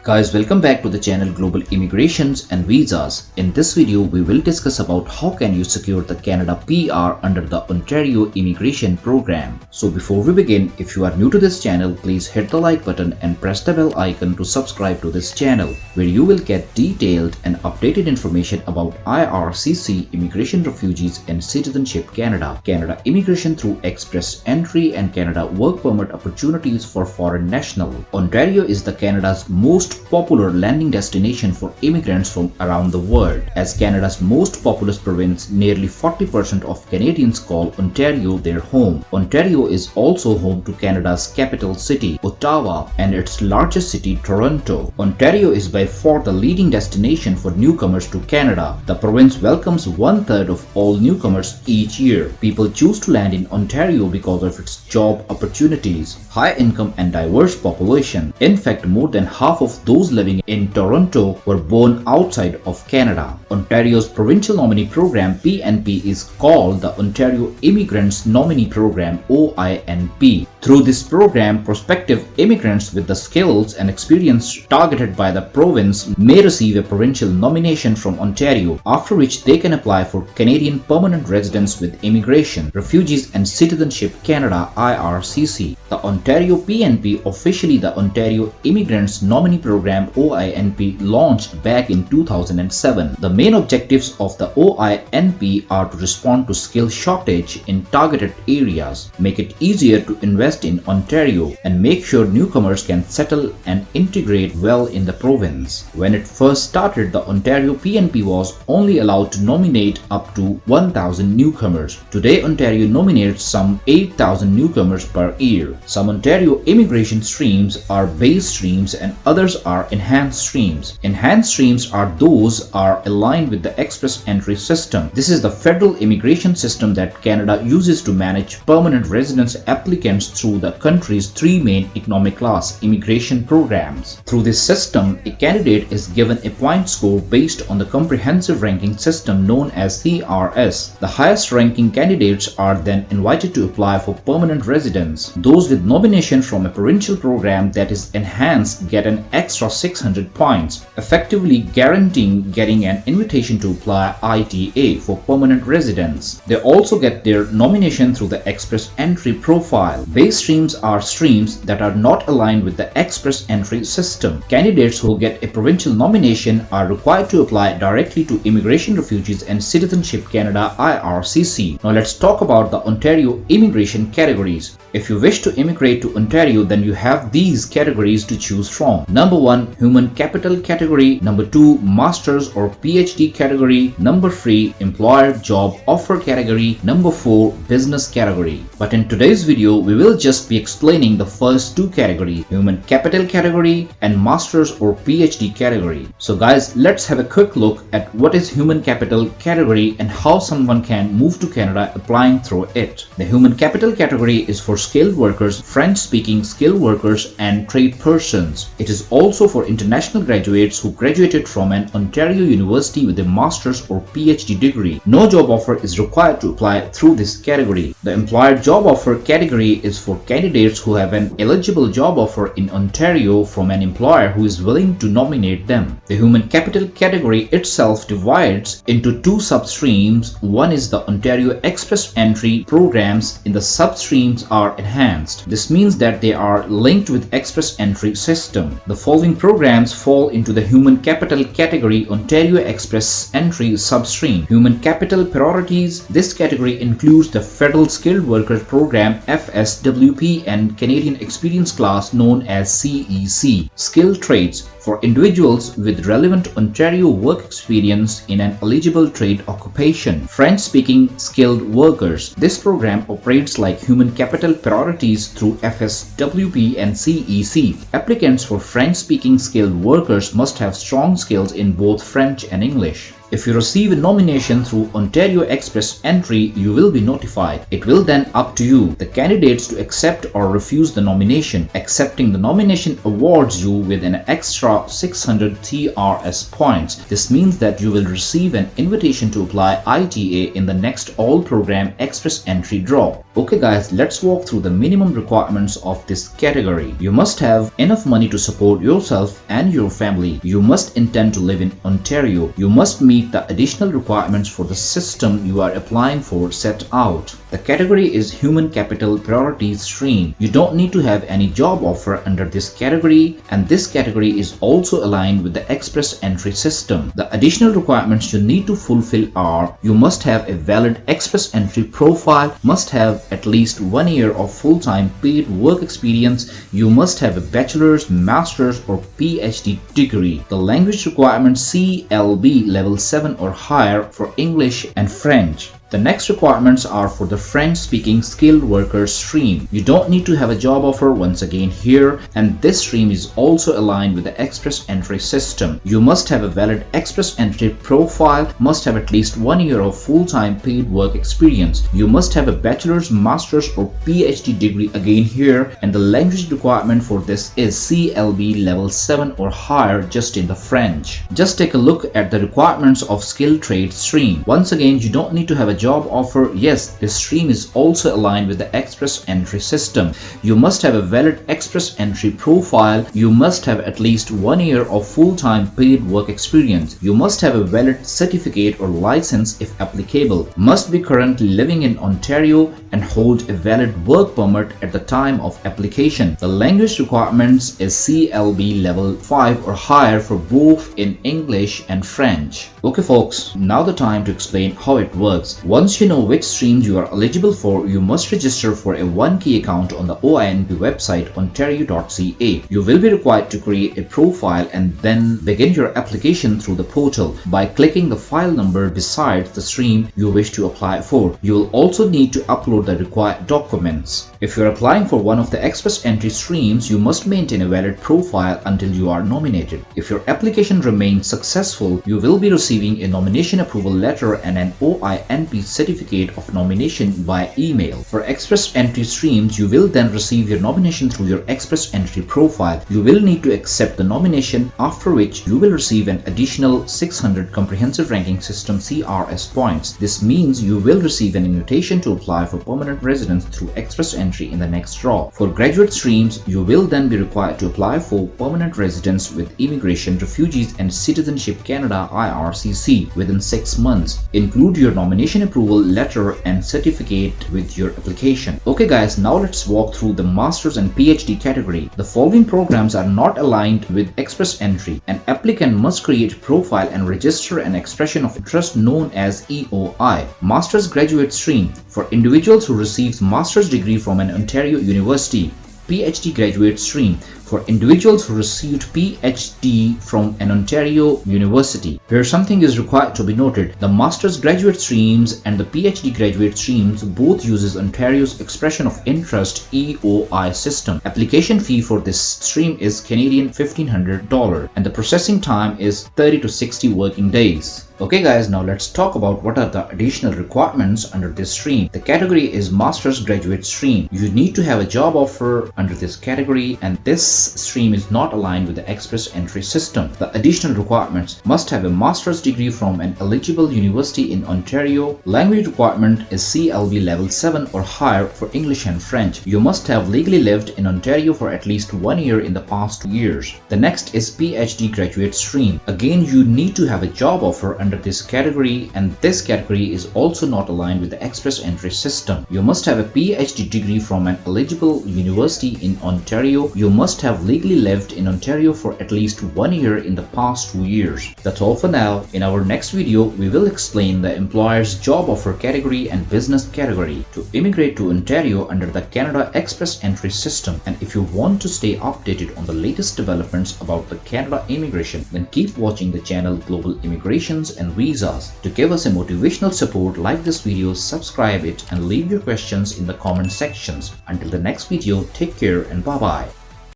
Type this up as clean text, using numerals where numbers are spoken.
Guys, welcome back to the channel Global Immigrations and Visas. In this video, we will discuss about how can you secure the Canada PR under the Ontario Immigration Program. So before we begin, if you are new to this channel, please hit the like button and press the bell icon to subscribe to this channel, where you will get detailed and updated information about IRCC, Immigration, Refugees and Citizenship Canada, Canada Immigration through Express Entry and Canada Work Permit opportunities for foreign national. Ontario is the Canada's most popular landing destination for immigrants from around the world. As Canada's most populous province, nearly 40% of Canadians call Ontario their home. Ontario is also home to Canada's capital city, Ottawa, and its largest city, Toronto. Ontario is by far the leading destination for newcomers to Canada. The province welcomes 1/3 of all newcomers each year. People choose to land in Ontario because of its job opportunities, high income and diverse population. In fact, more than half of those living in Toronto were born outside of Canada. Ontario's provincial nominee program PNP is called the Ontario Immigrants Nominee Program OINP. Through this program, prospective immigrants with the skills and experience targeted by the province may receive a provincial nomination from Ontario, after which they can apply for Canadian permanent residence with Immigration, Refugees and Citizenship Canada IRCC. The Ontario PNP, officially the Ontario Immigrants Nominee Program OINP, launched back in 2007. The main objectives of the OINP are to respond to skill shortage in targeted areas, make it easier to invest in Ontario, and make sure newcomers can settle and integrate well in the province. When it first started, the Ontario PNP was only allowed to nominate up to 1,000 newcomers. Today, Ontario nominates some 8,000 newcomers per year. Some Ontario immigration streams are base streams and others are enhanced streams. Enhanced streams are those are aligned with the Express Entry system. This is the federal immigration system that Canada uses to manage permanent residence applicants through the country's three main economic class immigration programs. Through this system, a candidate is given a point score based on the comprehensive ranking system known as CRS. The highest ranking candidates are then invited to apply for permanent residence. Those with nomination from a provincial program that is enhanced get an extra 600 points, effectively guaranteeing getting an invitation to apply ITA for permanent residence. They also get their nomination through the Express Entry profile. Base streams are streams that are not aligned with the Express Entry system. Candidates who get a provincial nomination are required to apply directly to Immigration, Refugees and Citizenship Canada IRCC. Now let's talk about the Ontario immigration categories. If you wish to immigrate to Ontario, then you have these categories to choose from. Number 1, Human Capital category. Number 2, Masters or PhD category. Number 3, Employer Job Offer category. Number 4, Business category. But in today's video, we will just be explaining the first two categories, Human Capital category and Masters or PhD category. So guys, let's have a quick look at what is Human Capital category and how someone can move to Canada applying through it. The Human Capital category is for skilled workers, French-speaking skilled workers and trade persons. It is also for international graduates who graduated from an Ontario university with a master's or PhD degree. No job offer is required to apply through this category. The Employer Job Offer category is for candidates who have an eligible job offer in Ontario from an employer who is willing to nominate them. The Human Capital category itself divides into two substreams. One is the Ontario Express Entry programs. In the substreams are enhanced. This means that they are linked with Express Entry system. The following programs fall into the Human Capital category Ontario Express Entry substream. Human Capital priorities. This category includes the Federal Skilled Workers Program FSWP and Canadian Experience Class known as CEC. Skilled trades for individuals with relevant Ontario work experience in an eligible trade occupation. French-speaking skilled workers. This program operates like Human Capital priorities through FSWP and CEC. Applicants for French-speaking skilled workers must have strong skills in both French and English. If you receive a nomination through Ontario Express Entry, you will be notified. It will then up to you, the candidates, to accept or refuse the nomination. Accepting the nomination awards you with an extra 600 TRS points. This means that you will receive an invitation to apply ITA in the next all-program Express Entry draw. Okay guys, let's walk through the minimum requirements of this category. You must have enough money to support yourself and your family. You must intend to live in Ontario. You must meet the additional requirements for the system you are applying for set out. The category is Human Capital Priority Stream. You don't need to have any job offer under this category, and this category is also aligned with the Express Entry system. The additional requirements you need to fulfill are: you must have a valid Express Entry profile, must have at least 1 year of full-time paid work experience, you must have a bachelor's, master's or PhD degree. The language requirement CLB level 7 or higher for English and French. The next requirements are for the French-speaking skilled worker stream. You don't need to have a job offer once again here, and this stream is also aligned with the Express Entry system. You must have a valid Express Entry profile, must have at least 1 year of full-time paid work experience. You must have a bachelor's, master's or PhD degree again here, and the language requirement for this is CLB level 7 or higher just in the French. Just take a look at the requirements of skilled trade stream. Once again, you don't need to have a job offer. Yes, this stream is also aligned with the Express Entry system. You must have a valid Express Entry profile. You must have at least 1 year of full-time paid work experience. You must have a valid certificate or license if applicable. Must be currently living in Ontario and hold a valid work permit at the time of application. The language requirements is CLB level 5 or higher for both in English and French. Okay folks, now the time to explain how it works. Once you know which streams you are eligible for, you must register for a 1Key account on the OINP website ontario.ca. You will be required to create a profile and then begin your application through the portal by clicking the file number beside the stream you wish to apply for. You will also need to upload the required documents. If you are applying for one of the Express Entry streams, you must maintain a valid profile until you are nominated. If your application remains successful, you will be receiving a nomination approval letter and an OINP certificate of nomination by email. For Express Entry streams, you will then receive your nomination through your Express Entry profile. You will need to accept the nomination, after which you will receive an additional 600 Comprehensive Ranking System CRS points. This means you will receive an invitation to apply for permanent residence through Express Entry in the next draw. For graduate streams, you will then be required to apply for permanent residence with Immigration, Refugees and Citizenship Canada IRCC within 6 months. Include your nomination approval letter and certificate with your application. Okay guys, now let's walk through the Masters and PhD category. The following programs are not aligned with Express Entry. An applicant must create a profile and register an expression of interest known as EOI. Master's Graduate Stream for individuals who receives master's degree from an Ontario university. PhD Graduate Stream for individuals who received PhD from an Ontario university. Here something is required to be noted. The Master's Graduate Streams and the PhD Graduate Streams both uses Ontario's Expression of Interest EOI system. Application fee for this stream is Canadian $1,500 and the processing time is 30 to 60 working days. Okay guys, now let's talk about what are the additional requirements under this stream. The category is Master's Graduate Stream. You need to have a job offer under this category, and this stream is not aligned with the Express Entry system. The additional requirements: must have a master's degree from an eligible university in Ontario. Language requirement is CLB level 7 or higher for English and French. You must have legally lived in Ontario for at least 1 year in the past 2 years. The next is PhD Graduate Stream. Again, you need to have a job offer under this category, and this category is also not aligned with the Express Entry system. You must have a PhD degree from an eligible university in Ontario. You must have legally lived in Ontario for at least 1 year in the past 2 years. That's all for now. In our next video, we will explain the employer's job offer category and business category to immigrate to Ontario under the Canada Express Entry system. And if you want to stay updated on the latest developments about the Canada immigration, then keep watching the channel Global Immigrations and Visas. To give us a motivational support, like this video, subscribe it and leave your questions in the comment sections. Until the next video, take care and bye bye.